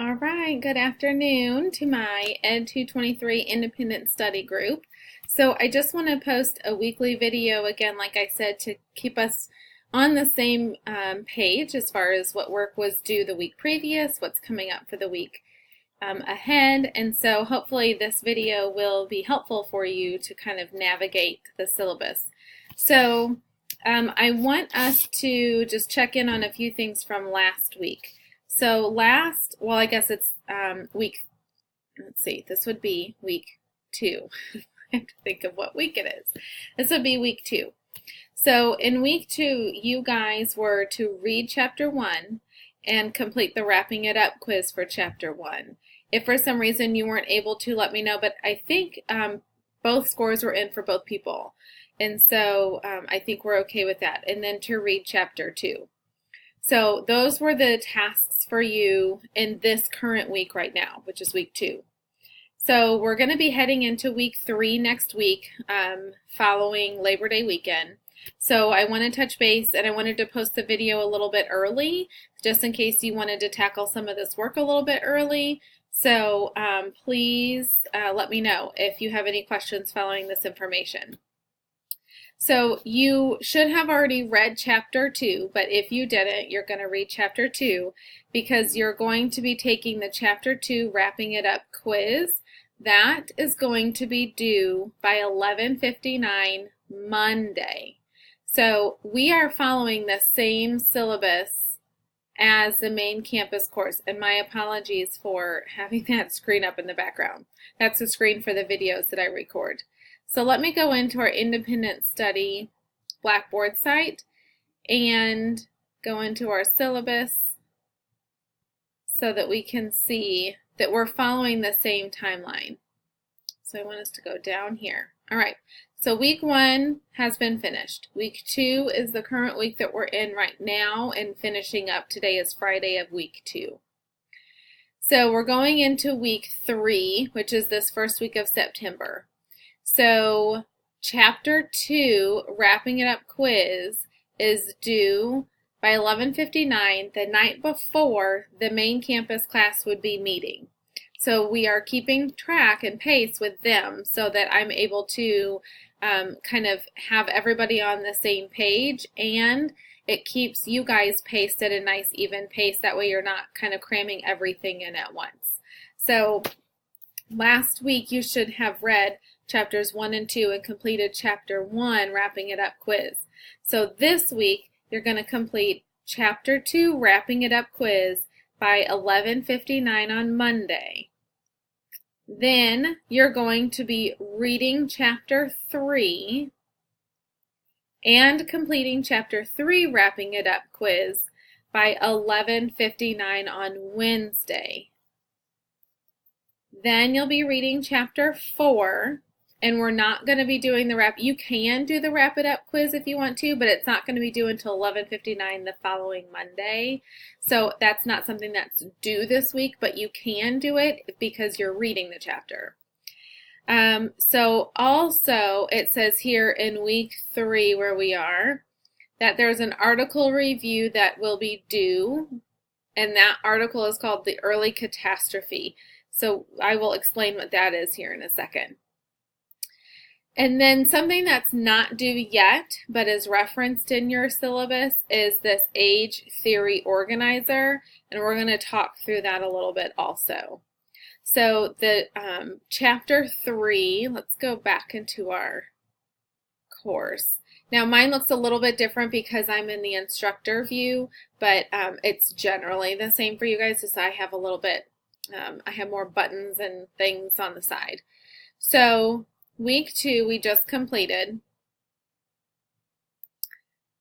All right, good afternoon to my Ed 223 Independent Study Group. So I just want to post a weekly video again, like I said, to keep us on the same page as far as what work was due the week previous, what's coming up for the week ahead. And so hopefully this video will be helpful for you to kind of navigate the syllabus. So I want us to just check in on a few things from last week. So well, I guess it's let's see, this would be week 2. I have to think of what week it is. This would be week 2. So in week 2, you guys were to read chapter 1 and complete the wrapping it up quiz for chapter 1. If for some reason you weren't able to, let me know, but I think both scores were in for both people. And so I think we're okay with that. And then to read chapter 2. So those were the tasks for you in this current week right now, which is week 2. So we're going to be heading into week 3 next week, following Labor Day weekend. So I want to touch base, and I wanted to post the video a little bit early, just in case you wanted to tackle some of this work a little bit early. So please let me know if you have any questions following this information. So you should have already read chapter 2, but if you didn't, you're going to read chapter 2 because you're going to be taking the chapter 2 wrapping it up quiz. That is going to be due by 11:59 Monday. So we are following the same syllabus as the main campus course, and my apologies for having that screen up in the background. That's the screen for the videos that I record. So let me go into our independent study Blackboard site and go into our syllabus so that we can see that we're following the same timeline. So I want us to go down here. All right, so week 1 has been finished. Week 2 is the current week that we're in right now and finishing up. Today is Friday of week 2. So we're going into week 3, which is this first week of September. So chapter 2, wrapping it up quiz, is due by 11:59, the night before the main campus class would be meeting. So we are keeping track and pace with them so that I'm able to kind of have everybody on the same page, and it keeps you guys paced at a nice even pace. That way you're not kind of cramming everything in at once. So last week you should have read chapters 1 and 2 and completed chapter 1 wrapping it up quiz. So this week you're going to complete chapter 2 wrapping it up quiz by 11:59 on Monday. Then you're going to be reading chapter 3 and completing chapter 3 wrapping it up quiz by 11:59 on Wednesday. Then you'll be reading chapter 4, and we're not going to be doing the wrap. You can do the wrap it up quiz if you want to, but it's not going to be due until 11:59 the following Monday. So that's not something that's due this week, but you can do it because you're reading the chapter. So also it says here in week 3 where we are that there's an article review that will be due, and that article is called The Early Catastrophe. So I will explain what that is here in a second. And then something that's not due yet, but is referenced in your syllabus, is this age theory organizer, and we're going to talk through that a little bit also. So the chapter 3, let's go back into our course. Now mine looks a little bit different because I'm in the instructor view, but it's generally the same for you guys, just I have a little bit, I have more buttons and things on the side. So week 2 we just completed.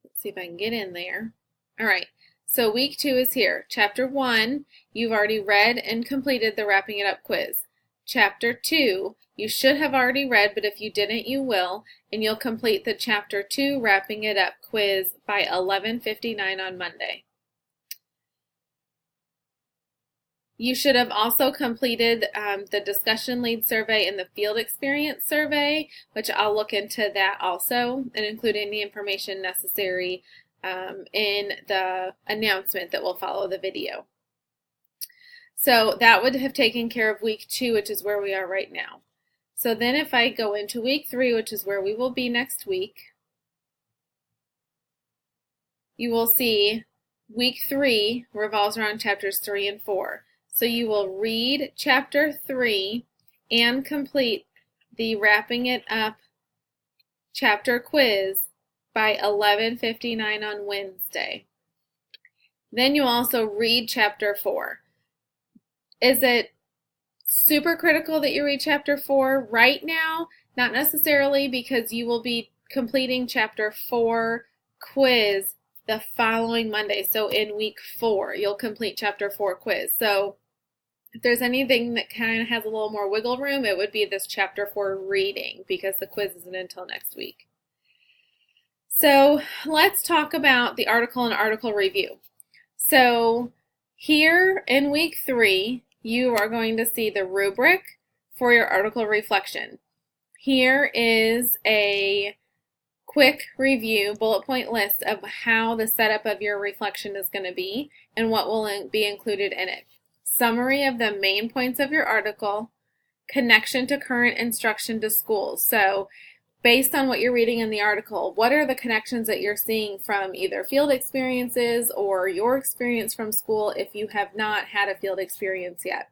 Let's see if I can get in there. All right, so week 2 is here. Chapter 1, you've already read and completed the wrapping it up quiz. Chapter 2, you should have already read, but if you didn't, you will, and you'll complete the chapter 2 wrapping it up quiz by 11:59 on Monday. You should have also completed the discussion lead survey and the field experience survey, which I'll look into that also and include any information necessary in the announcement that will follow the video. So that would have taken care of week 2, which is where we are right now. So then if I go into week 3, which is where we will be next week, you will see week 3 revolves around chapters 3 and 4. So you will read chapter 3 and complete the wrapping it up chapter quiz by 11:59 on Wednesday. Then you'll also read chapter 4. Is it super critical that you read chapter 4 right now? Not necessarily, because you will be completing chapter 4 quiz the following Monday. So in week 4, you'll complete chapter 4 quiz. So if there's anything that kind of has a little more wiggle room, it would be this chapter 4 reading, because the quiz isn't until next week. So let's talk about the article and article review. So here in week 3, you are going to see the rubric for your article reflection. Here is a quick review, bullet point list of how the setup of your reflection is going to be and what will be included in it. Summary of the main points of your article, connection to current instruction to schools. So based on what you're reading in the article, what are the connections that you're seeing from either field experiences or your experience from school if you have not had a field experience yet?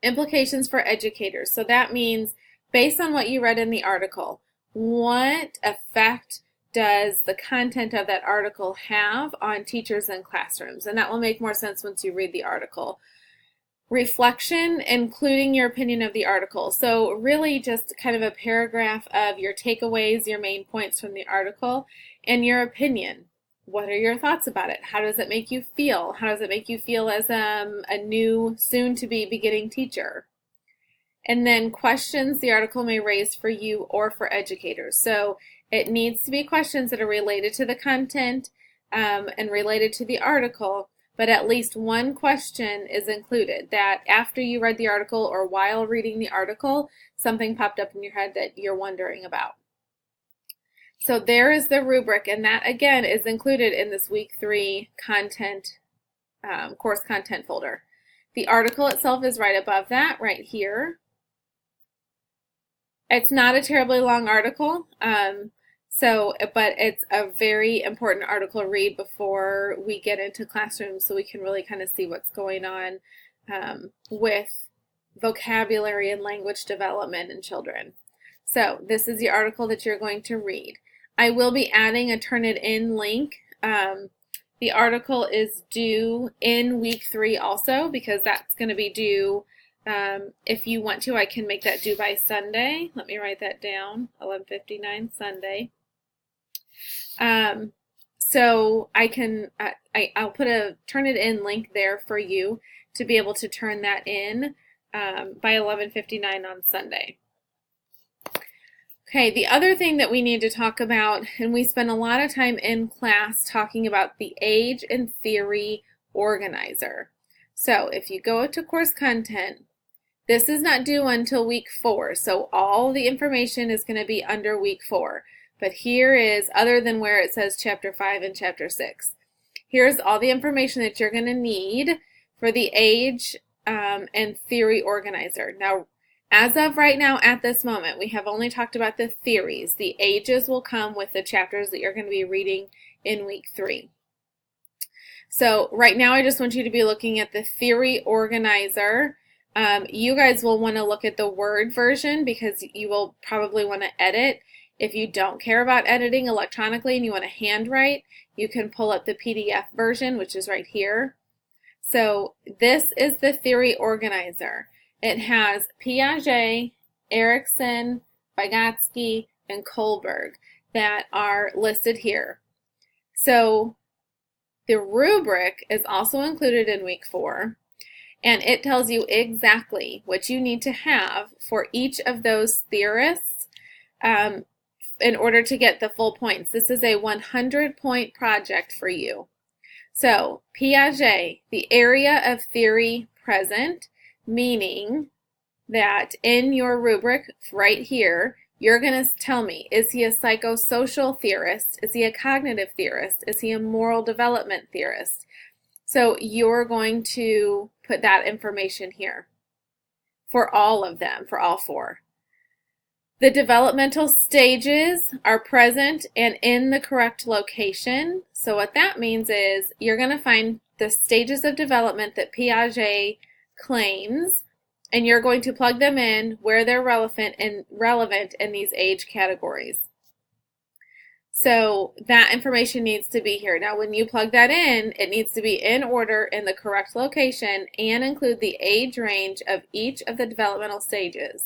Implications for educators. So that means, based on what you read in the article, what effect does the content of that article have on teachers and classrooms? And that will make more sense once you read the article. Reflection, including your opinion of the article. So really just kind of a paragraph of your takeaways, your main points from the article, and your opinion. What are your thoughts about it? How does it make you feel? How does it make you feel as a new, soon-to-be beginning teacher? And then questions the article may raise for you or for educators. So it needs to be questions that are related to the content and related to the article, but at least one question is included that after you read the article or while reading the article, something popped up in your head that you're wondering about. So there is the rubric, and that again is included in this week 3 content, course content folder. The article itself is right above that, right here. It's not a terribly long article, but it's a very important article to read before we get into classrooms, so we can really kind of see what's going on with vocabulary and language development in children. So this is the article that you're going to read. I will be adding a Turnitin link. The article is due in week 3 also, because that's going to be due. If you want to, I can make that due by Sunday. Let me write that down, 11:59 Sunday. So I can, I'll put a Turnitin link there for you to be able to turn that in by 11:59 on Sunday. Okay, the other thing that we need to talk about, and we spend a lot of time in class talking about the age and theory organizer. So if you go to course content, this is not due until week 4, so all the information is going to be under week 4. But here is, other than where it says chapter 5 and chapter 6, here's all the information that you're going to need for the age and theory organizer. Now, as of right now, at this moment, we have only talked about the theories. The ages will come with the chapters that you're going to be reading in week 3. So right now, I just want you to be looking at the theory organizer. You guys will want to look at the Word version because you will probably want to edit. If you don't care about editing electronically and you want to handwrite, you can pull up the PDF version, which is right here. So this is the theory organizer. It has Piaget, Erikson, Vygotsky, and Kohlberg that are listed here. So the rubric is also included in week 4. And it tells you exactly what you need to have for each of those theorists in order to get the full points. This is a 100-point project for you. So Piaget, the area of theory present, meaning that in your rubric right here, you're going to tell me, is he a psychosocial theorist? Is he a cognitive theorist? Is he a moral development theorist? So you're going to put that information here for all of them, for all 4. The developmental stages are present and in the correct location. So what that means is you're going to find the stages of development that Piaget claims, and you're going to plug them in where they're relevant in these age categories. So that information needs to be here. Now when you plug that in, it needs to be in order in the correct location and include the age range of each of the developmental stages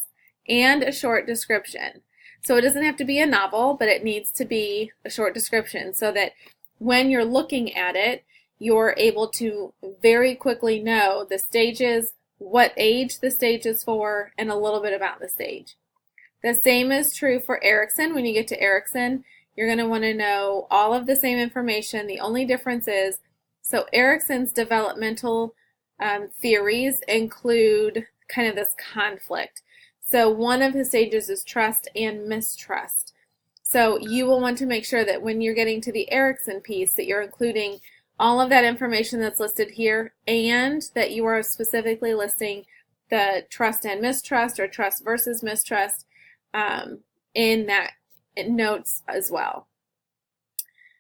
and a short description. So it doesn't have to be a novel, but it needs to be a short description so that when you're looking at it, you're able to very quickly know the stages, what age the stage is for, and a little bit about the stage. The same is true for Erikson. When you get to Erikson, you're going to want to know all of the same information. The only difference is, so Erikson's developmental theories include kind of this conflict. So one of his stages is trust and mistrust. So you will want to make sure that when you're getting to the Erikson piece that you're including all of that information that's listed here and that you are specifically listing the trust and mistrust or trust versus mistrust in that notes as well.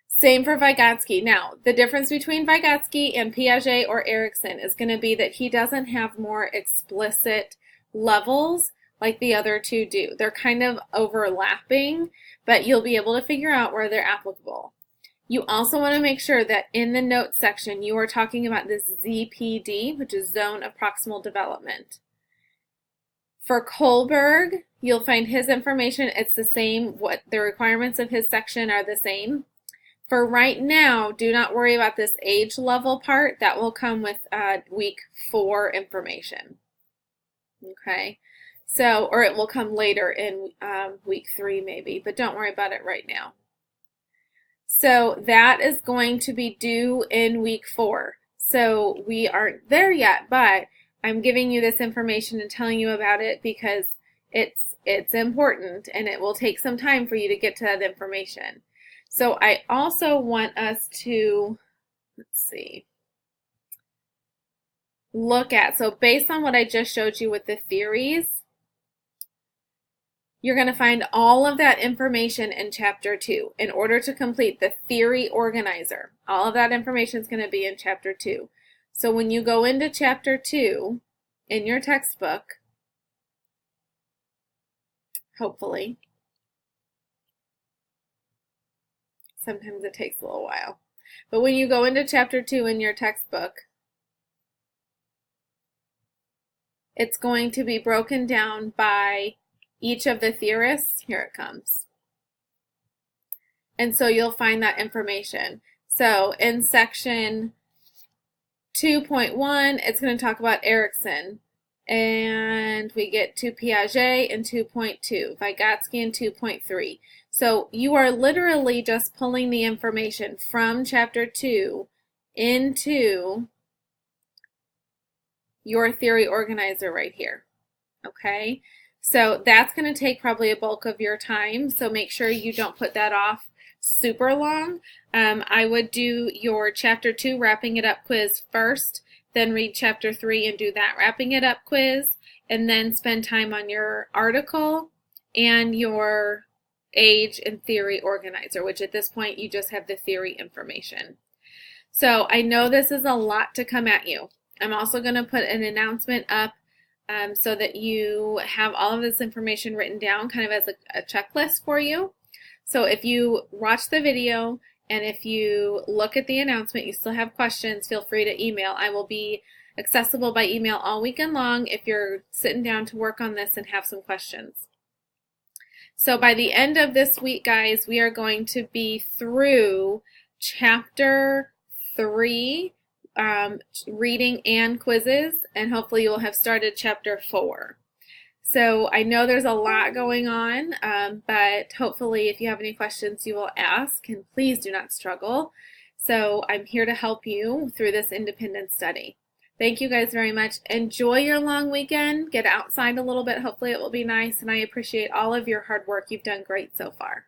Same for Vygotsky. Now, the difference between Vygotsky and Piaget or Erikson is going to be that he doesn't have more explicit levels like the other 2 do. They're kind of overlapping, but you'll be able to figure out where they're applicable. You also want to make sure that in the notes section you are talking about this ZPD, which is Zone of Proximal Development. For Kohlberg, you'll find his information. It's the same. What the requirements of his section are the same. For right now, do not worry about this age level part. That will come with week 4 information. Okay. So, or it will come later in week 3 maybe, but don't worry about it right now. So that is going to be due in week 4. So we aren't there yet, but I'm giving you this information and telling you about it because it's important and it will take some time for you to get to that information. So I also want us to, look at, so based on what I just showed you with the theories, you're going to find all of that information in Chapter 2 in order to complete the theory organizer. All of that information is going to be in Chapter 2. So when you go into Chapter 2 in your textbook, hopefully, sometimes it takes a little while, but when you go into Chapter 2 in your textbook, it's going to be broken down by each of the theorists. Here it comes. And so you'll find that information. So in section 2.1, it's going to talk about Erikson. And we get to Piaget in 2.2, Vygotsky in 2.3. So you are literally just pulling the information from Chapter 2 into your theory organizer right here. Okay? So that's going to take probably a bulk of your time, so make sure you don't put that off super long. I would do your Chapter 2 Wrapping It Up quiz first, then read Chapter 3 and do that Wrapping It Up quiz, and then spend time on your article and your age and theory organizer, which at this point you just have the theory information. So I know this is a lot to come at you. I'm also going to put an announcement up so that you have all of this information written down kind of as a checklist for you. So if you watch the video and if you look at the announcement, you still have questions, feel free to email. I will be accessible by email all weekend long if you're sitting down to work on this and have some questions. So by the end of this week, guys, we are going to be through Chapter 3, reading and quizzes, and hopefully you'll have started Chapter 4. So I know there's a lot going on, but hopefully if you have any questions you will ask, and please do not struggle. So I'm here to help you through this independent study. Thank you guys very much. Enjoy your long weekend. Get outside a little bit. Hopefully it will be nice, and I appreciate all of your hard work. You've done great so far.